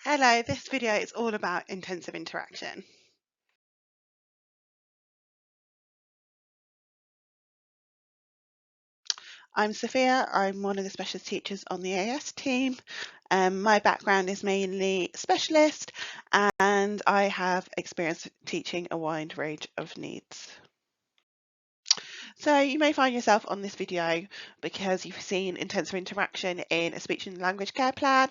Hello, this video is all about intensive interaction. I'm Sophia, I'm one of the specialist teachers on the AS team. My background is mainly specialist and I have experience teaching a wide range of needs. So you may find yourself on this video because you've seen intensive interaction in a speech and language care plan,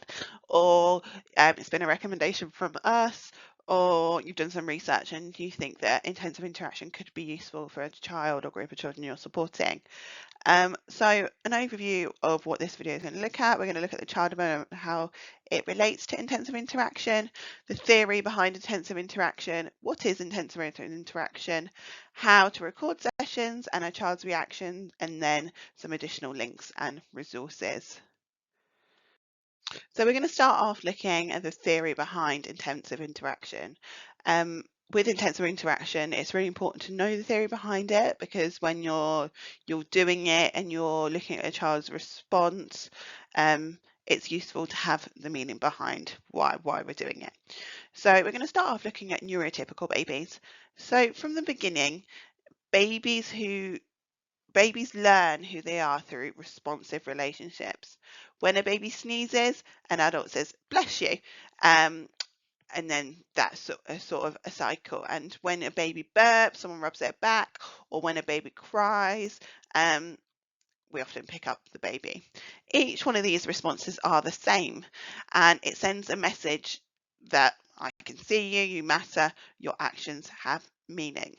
or it's been a recommendation from us, or you've done some research and you think that intensive interaction could be useful for a child or group of children you're supporting. So an overview of what this video is going to look at. We're going to look at the child development, how it relates to intensive interaction, the theory behind intensive interaction, what is intensive interaction, how to record sessions and a child's reaction, and then some additional links and resources. So we're going to start off looking at the theory behind intensive interaction. With intensive interaction, it's really important to know the theory behind it, because when you're doing it and you're looking at a child's response, it's useful to have the meaning behind why we're doing it. So we're going to start off looking at neurotypical babies. So from the beginning, babies learn who they are through responsive relationships. When a baby sneezes, an adult says, "Bless you." And then that's sort of a cycle. And when a baby burps, someone rubs their back, or when a baby cries, we often pick up the baby. Each one of these responses are the same, and it sends a message that I can see you, you matter, your actions have meaning.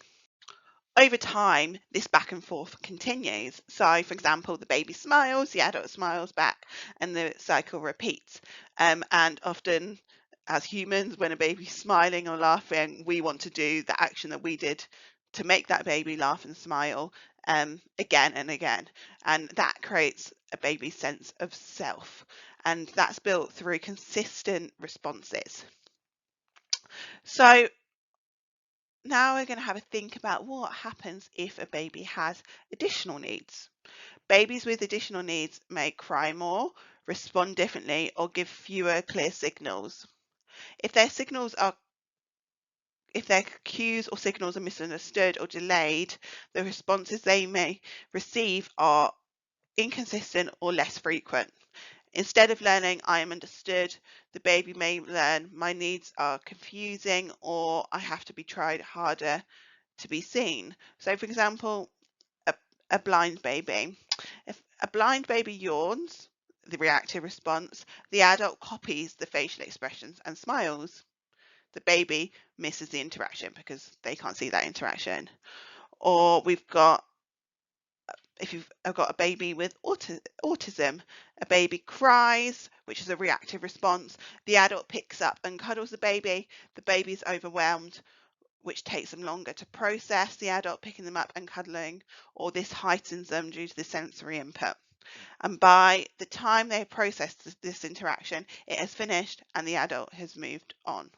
Over time, this back and forth continues. So, for example, the baby smiles, the adult smiles back, and the cycle repeats. And often, as humans, when a baby's smiling or laughing, we want to do the action that we did to make that baby laugh and smile again and again. And that creates a baby's sense of self. And that's built through consistent responses. So now we're going to have a think about what happens if a baby has additional needs. Babies with additional needs may cry more, respond differently, or give fewer clear signals. If their cues or signals are misunderstood or delayed, the responses they may receive are inconsistent or less frequent. Instead of learning "I am understood," the baby may learn "my needs are confusing," or "I have to be tried harder to be seen." So, for example, a blind baby. If a blind baby yawns, the reactive response, the adult copies the facial expressions and smiles. The baby misses the interaction because they can't see that interaction. Or if you've got a baby with autism, a baby cries, which is a reactive response. The adult picks up and cuddles the baby. The baby is overwhelmed, which takes them longer to process the adult picking them up and cuddling, or this heightens them due to the sensory input. And by the time they process this interaction, it has finished and the adult has moved on.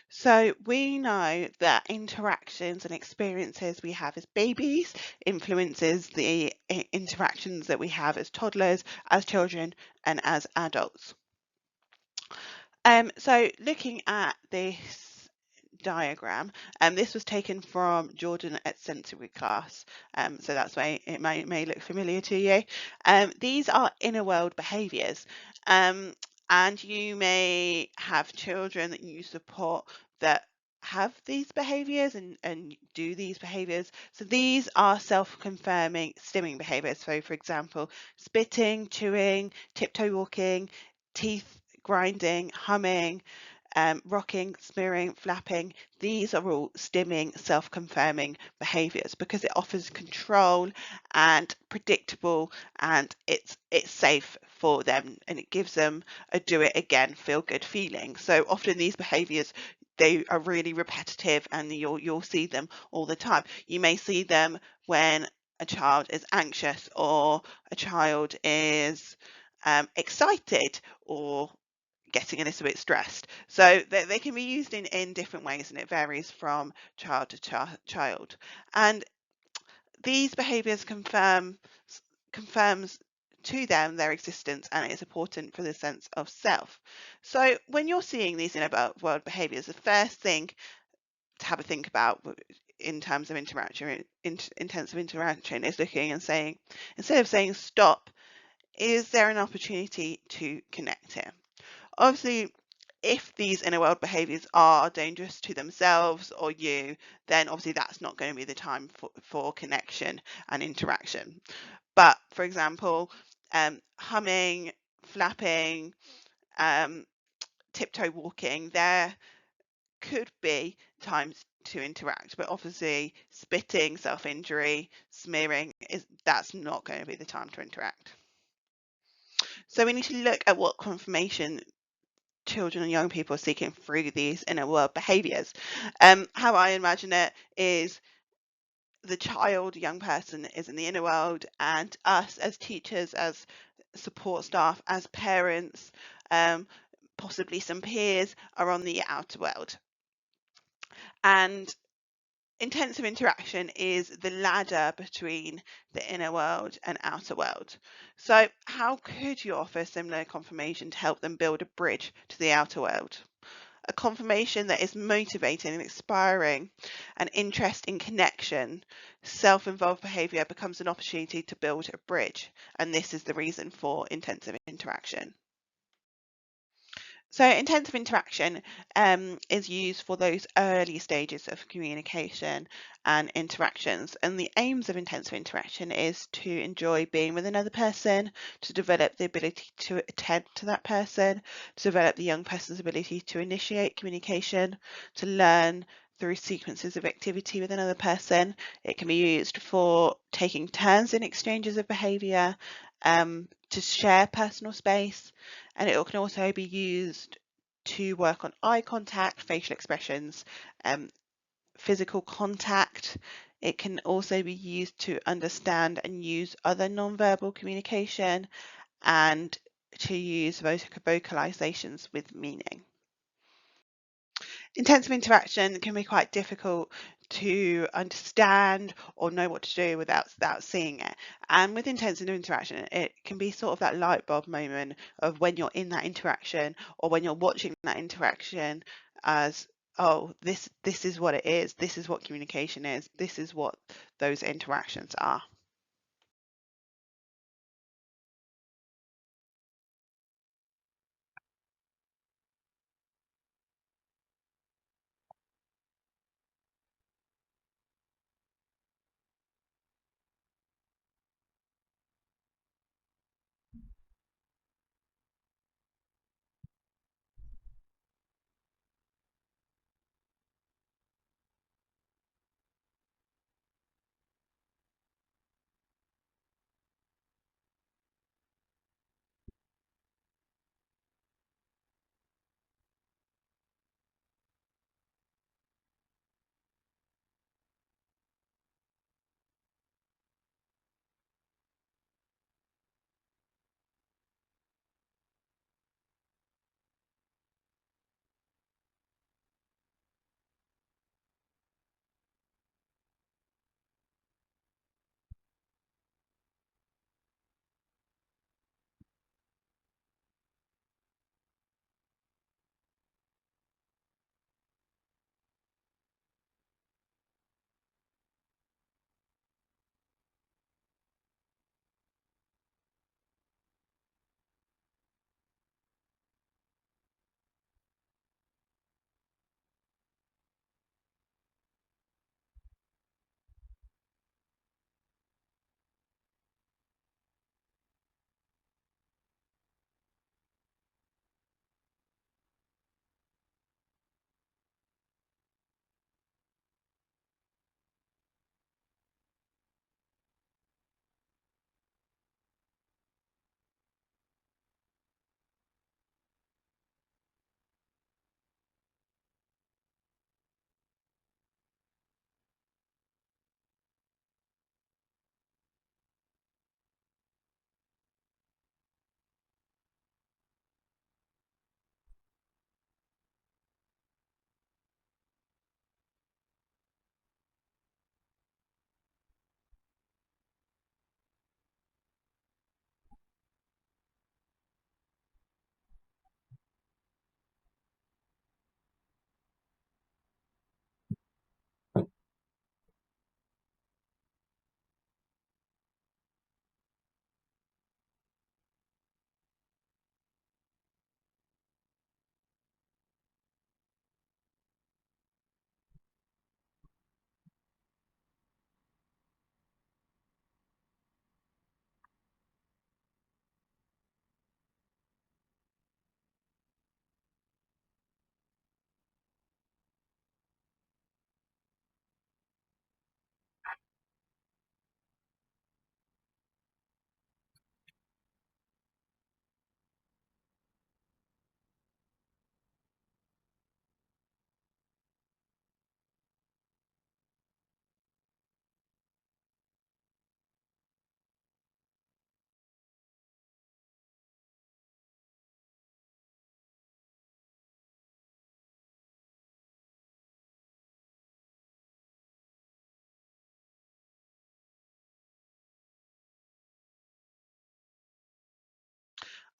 So we know that interactions and experiences we have as babies influences the interactions that we have as toddlers, as children, and as adults. So looking at this diagram, this was taken from Jordan at sensory class, so that's why it may look familiar to you. These are inner world behaviours, and you may have children that you support that have these behaviours and do these behaviours. So these are self-confirming stimming behaviours. So for example, spitting, chewing, tiptoe walking, teeth grinding, humming, rocking, smearing, flapping. These are all stimming, self-confirming behaviours because it offers control and predictable, and it's safe for them, and it gives them a do it again, feel good feeling. So often these behaviours, they are really repetitive and you'll see them all the time. You may see them when a child is anxious or a child is excited or getting a little bit stressed. So they can be used in different ways, and it varies from child to child. And these behaviours confirms to them, their existence, and it's important for the sense of self. So when you're seeing these inner world behaviors, the first thing to have a think about in terms of interaction, intensive interaction, is looking and saying, instead of saying stop, is there an opportunity to connect here? Obviously, if these inner world behaviors are dangerous to themselves or you, then obviously that's not going to be the time for connection and interaction. But for example, humming, flapping, um, tiptoe walking, there could be times to interact, but obviously spitting, self-injury, smearing, that's not going to be the time to interact. So we need to look at what confirmation children and young people are seeking through these inner world behaviors. How I imagine it is the child, young person, is in the inner world, and us as teachers, as support staff, as parents, um, possibly some peers, are on the outer world. And intensive interaction is the ladder between the inner world and outer world. So how could you offer similar confirmation to help them build a bridge to the outer world? A confirmation that is motivating and inspiring, an interest in connection, self-involved behaviour becomes an opportunity to build a bridge. And this is the reason for intensive interaction. So intensive interaction is used for those early stages of communication and interactions. And the aims of intensive interaction is to enjoy being with another person, to develop the ability to attend to that person, to develop the young person's ability to initiate communication, to learn through sequences of activity with another person. It can be used for taking turns in exchanges of behaviour, to share personal space, and it can also be used to work on eye contact, facial expressions, physical contact. It can also be used to understand and use other nonverbal communication, and to use vocalizations with meaning. Intensive interaction can be quite difficult to understand or know what to do without seeing it. And with intensive interaction, it can be sort of that light bulb moment of when you're in that interaction or when you're watching that interaction as, oh, this is what it is, this is what communication is, this is what those interactions are.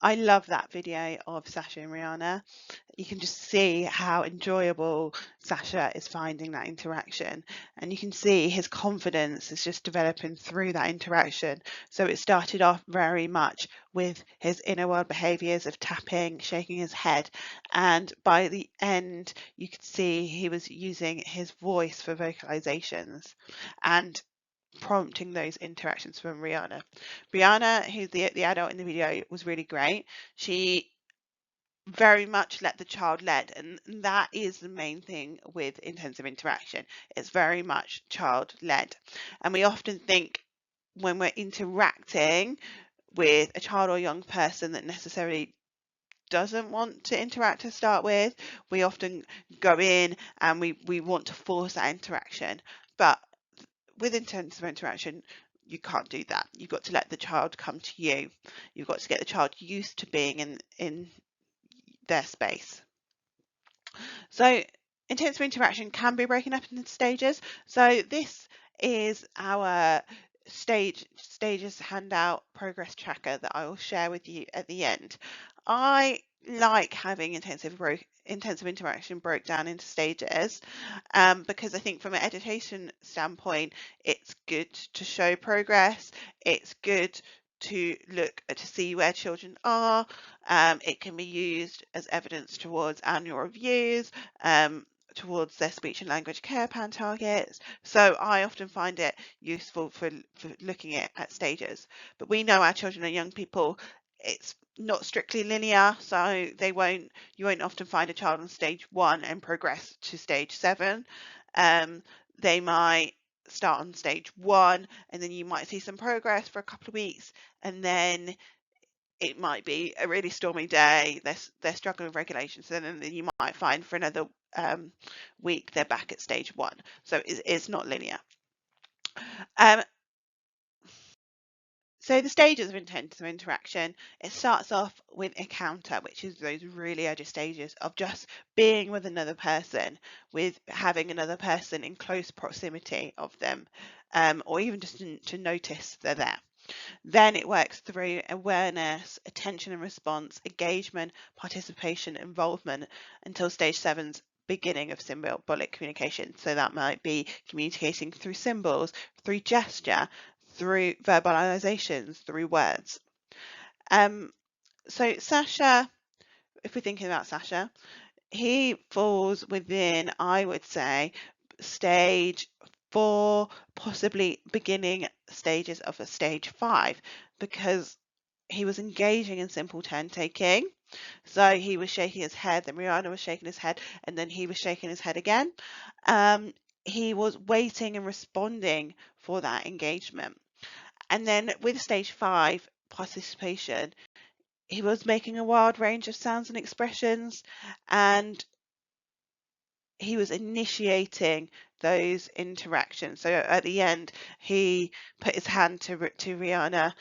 I love that video of Sasha and Rihanna. You can just see how enjoyable Sasha is finding that interaction, and you can see his confidence is just developing through that interaction. So it started off very much with his inner world behaviors of tapping, shaking his head, and by the end you could see he was using his voice for vocalizations and prompting those interactions from Rihanna. Rihanna, who's the adult in the video, was really great. She very much let the child led, and that is the main thing with intensive interaction. It's very much child led, and we often think when we're interacting with a child or young person that necessarily doesn't want to interact to start with, we often go in and we want to force that interaction. But with intensive interaction, you can't do that. You've got to let the child come to you. You've got to get the child used to being in their space. So intensive interaction can be broken up into stages. So this is our stages handout progress tracker that I will share with you at the end. I like having intensive interaction broke down into stages because I think from an education standpoint, it's good to show progress. It's good to look to see where children are. It can be used as evidence towards annual reviews, towards their speech and language care plan targets. So I often find it useful for looking at stages. But we know our children and young people, it's not strictly linear, so you won't often find a child on stage 1 and progress to stage 7. They might start on stage 1 and then you might see some progress for a couple of weeks, and then it might be a really stormy day, they're struggling with regulation, so then you might find for another week they're back at stage 1. So it's not linear. So the stages of intensive interaction, it starts off with encounter, which is those really early stages of just being with another person, with having another person in close proximity of them, or even just to notice they're there. Then it works through awareness, attention and response, engagement, participation, involvement, until stage 7's beginning of symbolic communication. So that might be communicating through symbols, through gesture, through verbalizations, through words. So Sasha, if we're thinking about Sasha, he falls within, I would say, stage 4, possibly beginning stages of a stage 5, because he was engaging in simple turn taking. So he was shaking his head, then Rihanna was shaking his head, and then he was shaking his head again. He was waiting and responding for that engagement. And then with stage 5, participation, he was making a wild range of sounds and expressions, and he was initiating those interactions. So at the end, he put his hand to Rihanna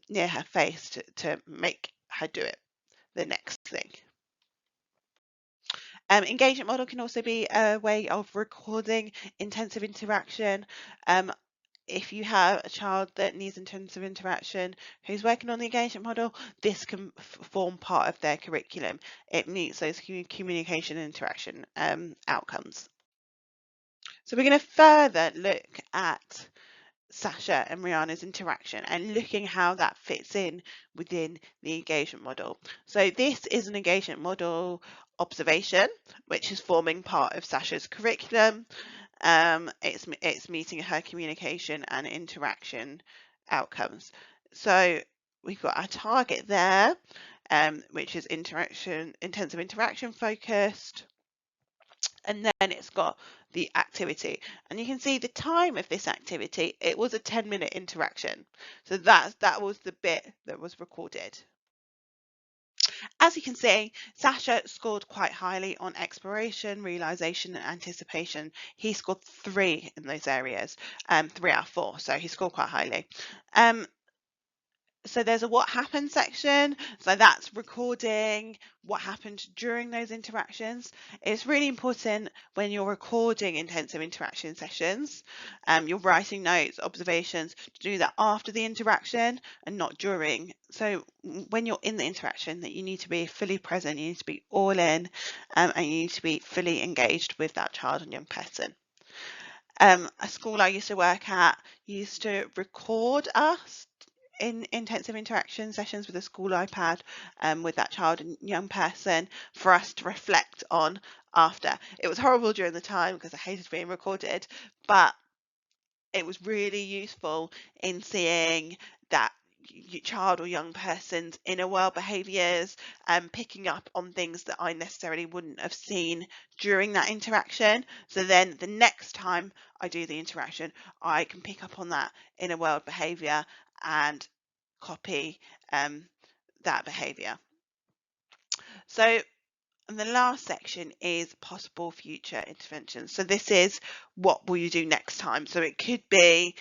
near her face to make her do it, the next thing. Engagement model can also be a way of recording intensive interaction. If you have a child that needs intensive interaction who's working on the engagement model, this can form part of their curriculum. It meets those communication and interaction outcomes. So we're going to further look at Sasha and Rihanna's interaction and looking how that fits in within the engagement model. So this is an engagement model observation, which is forming part of Sasha's curriculum. It's meeting her communication and interaction outcomes. So we've got our target there, which is intensive interaction focused. And then it's got the activity, and you can see the time of this activity. It was a 10-minute interaction, so that was the bit that was recorded. As you can see, Sasha scored quite highly on exploration, realization and anticipation. He scored 3 in those areas, 3 out of 4, so he scored quite highly. So there's a what happened section. So that's recording what happened during those interactions. It's really important when you're recording intensive interaction sessions, you're writing notes, observations, to do that after the interaction and not during. So when you're in the interaction, that you need to be fully present, you need to be all in, and you need to be fully engaged with that child and young person. A school I used to work at used to record us in intensive interaction sessions with a school iPad, with that child and young person, for us to reflect on after. It was horrible during the time because I hated being recorded, but it was really useful in seeing that child or young person's inner world behaviours, and picking up on things that I necessarily wouldn't have seen during that interaction. So then the next time I do the interaction, I can pick up on that inner world behaviour and copy that behaviour. So, and the last section is possible future interventions. So this is what will you do next time. So it could be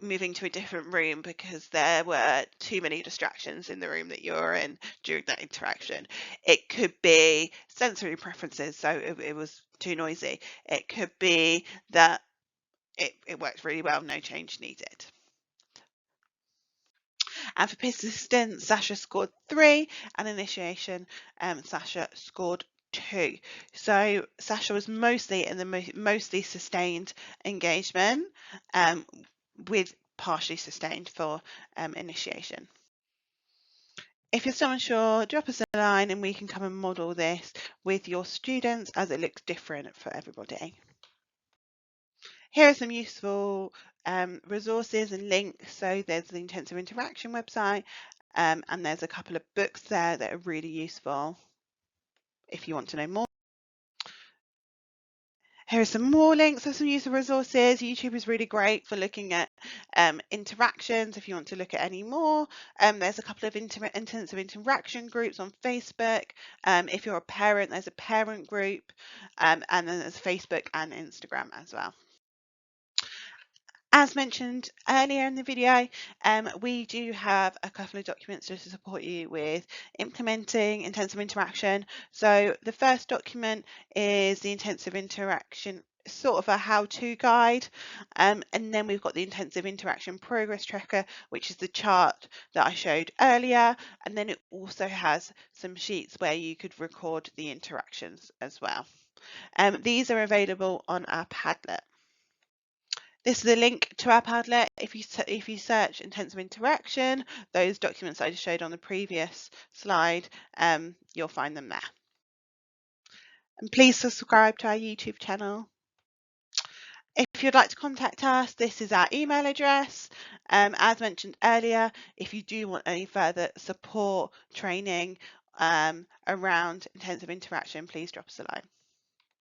moving to a different room because there were too many distractions in the room that you're in during that interaction. It could be sensory preferences, so it was too noisy. It could be that it worked really well, no change needed. And for persistence, Sasha scored 3, and initiation, Sasha scored 2. So Sasha was mostly in the mostly sustained engagement, with partially sustained for initiation. If you're still unsure, drop us a line and we can come and model this with your students, as it looks different for everybody. Here are some useful resources and links. So there's the Intensive Interaction website, and there's a couple of books there that are really useful if you want to know more. Here are some more links of some useful resources. YouTube is really great for looking at interactions. If you want to look at any more, there's a couple of intensive interaction groups on Facebook. If you're a parent, there's a parent group, and then there's Facebook and Instagram as well. As mentioned earlier in the video, we do have a couple of documents just to support you with implementing intensive interaction. So the first document is the intensive interaction, sort of a how-to guide, and then we've got the intensive interaction progress tracker, which is the chart that I showed earlier, and then it also has some sheets where you could record the interactions as well. These are available on our Padlet. This is a link to our Padlet. If you search intensive interaction, those documents I just showed on the previous slide, you'll find them there. And please subscribe to our YouTube channel. If you'd like to contact us, this is our email address. As mentioned earlier, if you do want any further support, training around intensive interaction, please drop us a line.